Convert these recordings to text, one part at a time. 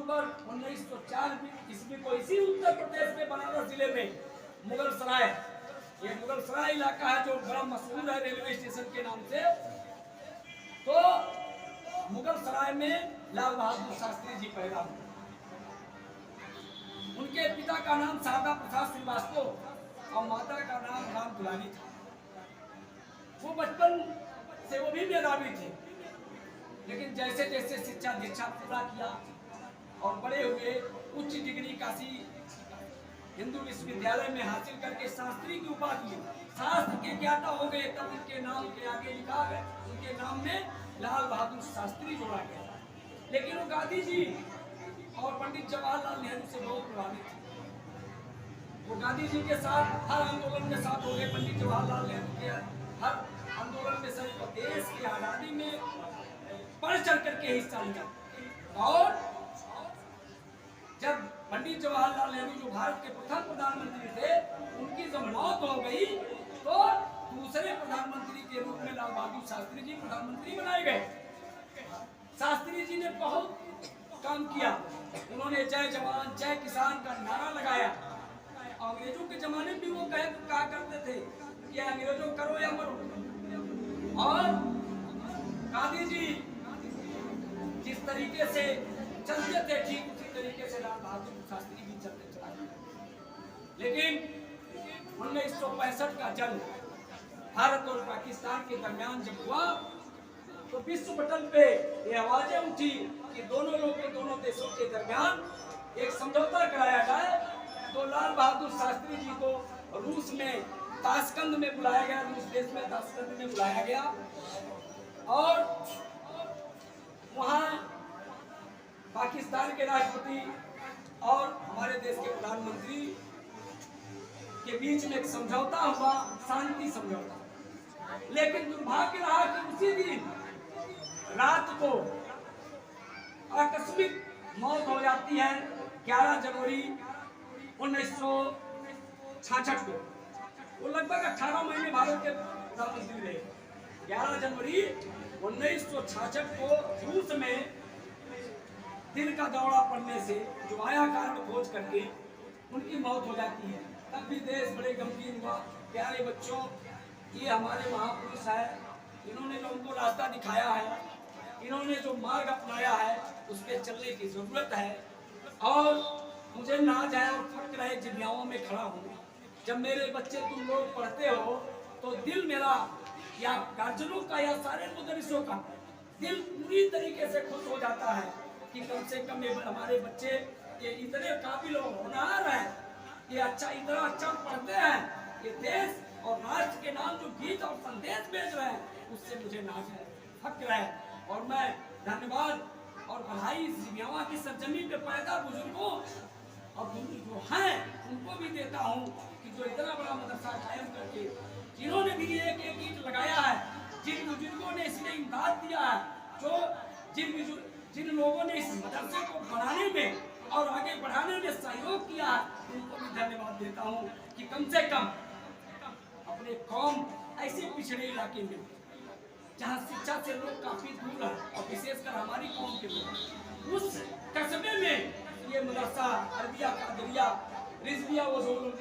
नवंबर 1904 ईस्वी को इसी उत्तर प्रदेश में बनारस जिले में मुगल सराय, ये मुगल सराय इलाका है जो बड़ा मशहूर है रेलवे स्टेशन के नाम से। तो मुगल सराय में लाल बहादुर शास्त्री जी पैदा हुए। उनके पिता का नाम शारदा प्रसाद श्रीवास्तव और माता का नाम राम दुलारी था। वो बचपन से वो भी मेधावी थे, लेकिन जैसे जैसे शिक्षा दीक्षा पूरा किया और बड़े हुए, उच्च डिग्री काशी हिंदू विश्वविद्यालय में हासिल करके शास्त्री की उपाधि, शास्त्र के ज्ञाता हो गए। तब उनके नाम के आगे लिखा है, उनके नाम में लाल बहादुर शास्त्री जोड़ा गया। लेकिन वो गांधी जी और पंडित जवाहरलाल नेहरू से बहुत प्रभावित थे। वो गांधी जी के साथ हर आंदोलन में साथ हो गए, पंडित जवाहरलाल नेहरू के हर आंदोलन में सही, देश की आजादी में बढ़ चढ़ करके हिस्सा लिया। और जब पंडित जवाहरलाल नेहरू जो भारत के प्रथम प्रधानमंत्री थे, उनकी जब मौत हो गई तो दूसरे प्रधानमंत्री के रूप में लाल बहादुर शास्त्री जी प्रधानमंत्री बनाए गए। शास्त्री जी ने बहुत काम किया। उन्होंने जय जवान जय किसान का नारा लगाया। अंग्रेजों के जमाने में भी वो कहा करते थे कि अंग्रेजों करो या मरो। और गांधी जी जिस तरीके से चलते थे, ठीक उसी तरीके से लाल बहादुर शास्त्री भी चलते चला। लेकिन 1965 का जंग भारत और पाकिस्तान के दरमियान जब हुआ तो विश्व पटल पे ये आवाजें उठी कि दोनों देशों के दरमियान एक समझौता कराया जाए। तो लाल बहादुर शास्त्री जी को रूस में ताशकंद में बुलाया गया, रूस देश में ताशकंद में बुलाया गया और वहाँ पाकिस्तान के राष्ट्रपति और हमारे देश के प्रधानमंत्री के बीच में एक समझौता हुआ, शांति समझौता। लेकिन दुर्भाग्य रहा कि उसी दिन रात को आकस्मिक मौत हो जाती है। 11 जनवरी 1966 को, वो लगभग 18 महीने भारत के प्रधानमंत्री रहे। 11 जनवरी 1966 को रूस में दिल का दौरा पड़ने से जुबाया कारण खोज करके उनकी मौत हो जाती है। तब भी देश बड़े गमगीन हुआ। प्यारे बच्चों, ये हमारे महापुरुष है, इन्होंने जो हमको रास्ता दिखाया है, इन्होंने जो मार्ग अपनाया है, उस पर चलने की जरूरत है। और मुझे नाज है और फक्र है जिज्ञाओं में खड़ा हूँ। जब मेरे बच्चे तुम लोग पढ़ते हो तो दिल मेरा या गार्जियनों का या सारे मुदरिसों का दिल पूरी तरीके से खुश हो जाता है कि कम से कम हमारे बच्चे ये इतने काबिल और होनहार हैं, ये इतना अच्छा पढ़ते हैं, ये देश और राष्ट्र के नाम जो गीत और संदेश भेज रहे हैं, उससे मुझे नाज है, फक्र है। और मैं धन्यवाद और बधाई जिम्मेवा की सरजमीन पे पैदा बुजुर्गों और जो हैं उनको भी देता हूँ कि जो इतना बड़ा मदरसा कायम करके जिन्होंने भी एक एक ईंट लगाया है, जिन बुजुर्गों ने इसमें इमदाद दिया है, जो जिन लोगों ने इस मदरसे को बनाने में और आगे बढ़ाने में सहयोग किया है, उनको भी धन्यवाद देता हूँ कि कम से कम अपने कौम ऐसे पिछड़े इलाके में जहाँ शिक्षा से लोग काफी दूर है और विशेषकर हमारी कौम के लोग, उस कस्बे में ये मदरसा अरबिया कादरिया रिजविया वज़ूल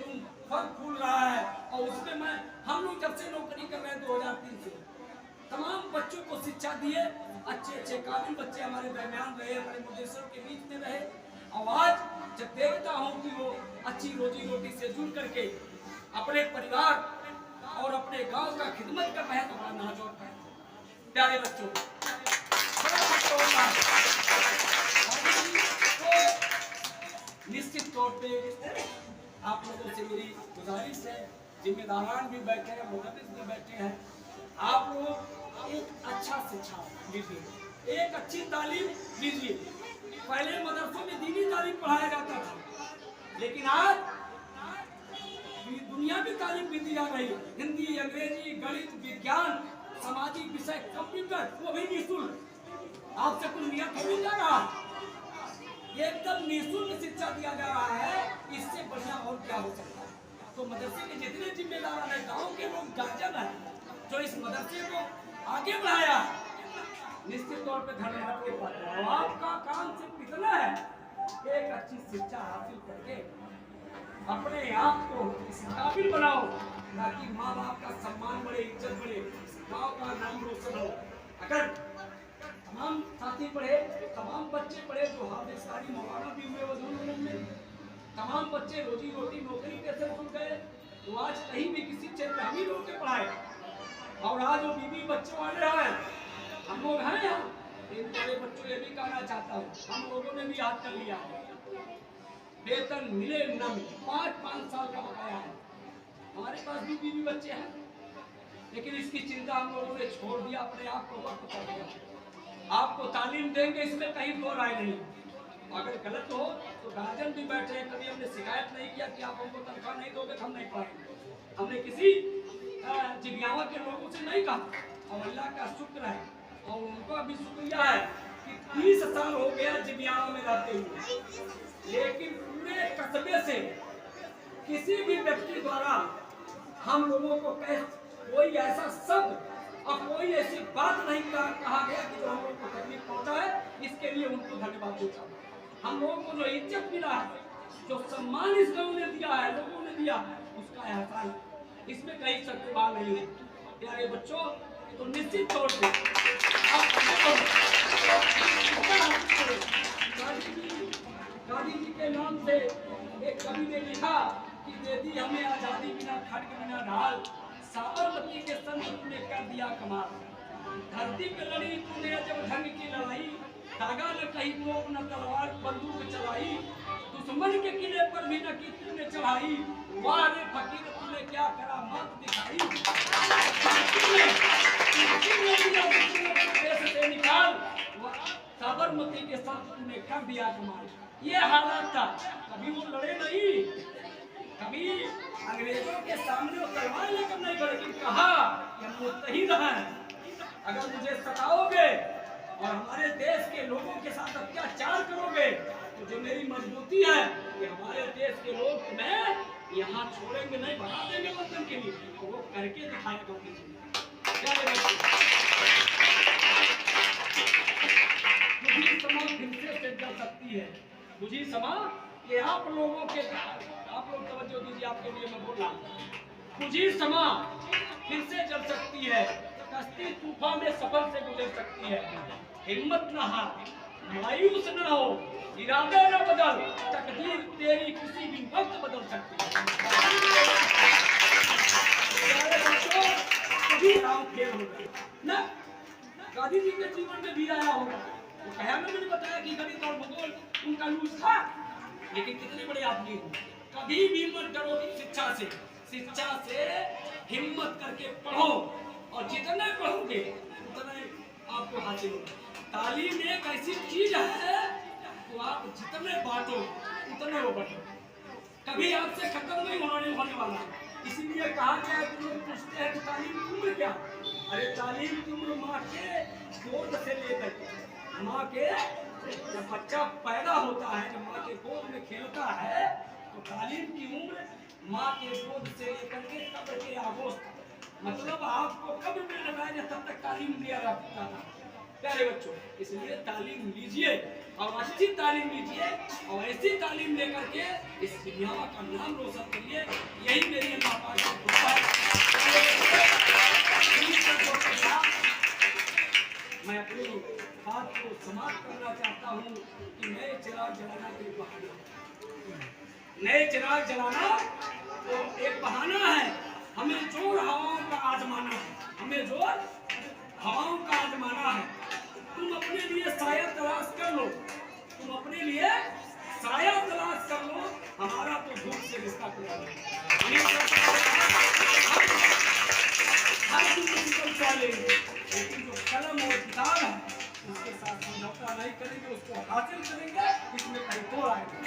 फल फूल रहा है। और उसमें हम लोग जब से नौकरी कर रहे हैं 2003 से तमाम बच्चों को शिक्षा दिए, अच्छे काबिल बच्चे हमारे दरमियान रहे, हमारे मुदर्रिसों के बीच में रहे। और आज जब देखता हूँ कि वो अच्छी रोजी रोटी से जुड़ करके अपने परिवार और अपने गांव का खिदमत कर रहे हैं तो बड़ा नाज होता है। प्यारे बच्चों, निश्चित तौर पे आप लोगों से मेरी गुजारिश है, जिम्मेदारान भी बैठे हैं, मुदर्रिस भी बैठे हैं, आप लोग एक अच्छा शिक्षा लीजिए, एक अच्छी तालीम लीजिए। पहले मदरसों में दीनी तालीम पढ़ाया जाता था, लेकिन आज दुनिया की तालीम भी दी जा रही है। हिंदी, अंग्रेजी, गणित, विज्ञान, सामाजिक विषय, कंप्यूटर, वो भी निःशुल्क। आपसे कुछ नियत हो जा रहा, ये एकदम निःशुल्क शिक्षा दिया जा रहा है। इससे बढ़िया और क्या हो सकता है। तो मदरसे के जितने जिम्मेदार हैं, गांव के लोग गार्जियन हैं जो इस मदरसे को आगे बढ़ाया, निश्चित तौर पे धन्यवाद के पात्र हैं। आपका काम सिर्फ इतना है अच्छी शिक्षा हासिल करके अपने आप को इस काबिल बनाओ ताकि माँ बाप का सम्मान बढ़े, इज्जत बढ़े, गाँव का नाम रोशन हो। अगर तमाम साथी पढ़े, तमाम बच्चे पढ़े जो हाफिज़ मौलाना भी हुए वजूद में, तमाम बच्चे रोजी रोटी नौकरी कैसे छूट गए, तो आज कहीं भी किसी क्षेत्र में हम ही लोग के पढ़ाए। और आज जो बीवी बच्चों वाले हैं, हम लोग हैं यहाँ, इन बड़े बच्चों ये भी कहना चाहता हूँ, हम लोगों ने भी याद कर लिया है, वेतन मिले न मिले 5-5 साल का बकाया है। हमारे पास भी बीवी बच्चे हैं, लेकिन इसकी चिंता हम लोगों ने छोड़ दिया, अपने आप को वक्त कर दिया। आपको तालीम देंगे इसमें कहीं दो राय नहीं, अगर गलत हो तो गार्जियन भी बैठे हैं, कभी हमने शिकायत नहीं किया कि आप हमको तनख्वाह नहीं दोगे तो हम नहीं पढ़ाएंगे। हमने किसी जिज्ञावा के लोगों से नहीं कहा। और अल्लाह का शुक्र है और उनका भी शुक्रिया है कि 30 साल हो गया जिज्ञावा में रहते हुए, लेकिन पूरे कस्बे से किसी भी व्यक्ति द्वारा हम लोगों को कोई ऐसा शब्द और कोई ऐसी बात नहीं कहा गया कि जो हम लोग को तकलीफ पहुंचा है। इसके लिए उनको धन्यवाद देता हूँ। हम लोगों को जो इज्जत मिला है, जो सम्मान इस गाँव ने दिया है, लोगों ने दिया है, उसका एहसान इसमें कहीं सत्य नहीं है। प्यारे बच्चों, तो निश्चित तौर पे गांधी जी के नाम से एक कवि ने लिखा कि दे दी हमें आजादी बिना खड्ग बिना ढाल, साबरमती के संग तूने कर दिया कमाल। धरती पे लड़ी तूने जब ढंग की लड़ाई, धागा न कहीं तोप न तलवार बंदूक चलाई, दुश्मन के किले पर भी न की तूने चढ़ाई, वाह रे फकीर तूने क्या करामात दिखाई। निकाल साबरमती के साथ तूने कर दिया कमाल। ये हालात था, कभी वो लड़े नहीं, कभी अंग्रेजों के सामने वो तलवार लेकर नहीं गए, लेकिन कहा कि हम मुत्तहिद हैं, अगर मुझे सताओगे और हमारे देश के लोगों के साथ अत्याचार करोगे तो जो मेरी मजबूती है कि हमारे देश के लोग तुम्हें यहाँ छोड़ेंगे नहीं, बढ़ा देंगे वतन के लिए, तो वो करके दिखाया गांधी जी। जल सकती है मुझे समा कि आप लोगों के, आप लोग तवज्जो दीजिए, आपके लिए मैं बोल रहा हूँ। मुझे समा फिर से जल सकती है, कश्ती तूफान में सफर से गुजर सकती है, हिम्मत न हार, मायूस न हो, इरादे न बदल, तकदीर तेरी किसी भी वक्त बदल सकती है। ना गांधी जी के जीवन में भी आया होगा, तो कहा मैंने बताया कि गणित और भूगोल उनका लूज था, लेकिन कितने बड़े आदमी हो, कभी भी मत डरो कि शिक्षा से हिम्मत करके पढ़ो, और जितने पढ़ोगे उतने आपको हासिल होगा। तालीम एक ऐसी चीज है तो आप जितने बांटो उतने वो बढ़ो, कभी आपसे खत्म नहीं होने वाला। इसीलिए कहा गया है कि लोग पूछते हैं कि तालीम की उम्र क्या? अरे तालीम की उम्र माँ के गोद से लेकर, माँ के जब बच्चा पैदा होता है, जब माँ के गोद में खेलता है, तो तालीम की उम्र माँ के गोद से लेकर के कब्र के आगोश, मतलब आपको कब्र में लगाया तब तक तालीम दिया जाता था। प्यारे बच्चों, इसलिए तालीम लीजिए और अच्छी तालीम लीजिए और ऐसी तालीम लेकर के इस दुनिया का नाम रोशन करिए। यही मेरी अल्लाह पाक की दुआ है। मैं अपनी बात को समाप्त करना चाहता हूँ कि नए चिराग जलाना एक बहाना, नए चिराग जलाना तो एक बहाना है। हमें जोर हवाओं का आजमाना है, हमें जोर हवाओं का आजमाना है। तुम अपने लिए साया तलाश कर लो, तुम अपने लिए साया तलाश कर लो, हमारा तो धूप से रिश्ता टूटा है। हर दिन निकल लेंगे, लेकिन जो कलम और किताब है उसके साथ समझौता नहीं करेंगे, उसको हासिल करेंगे, इसमें कहीं तो आएगा।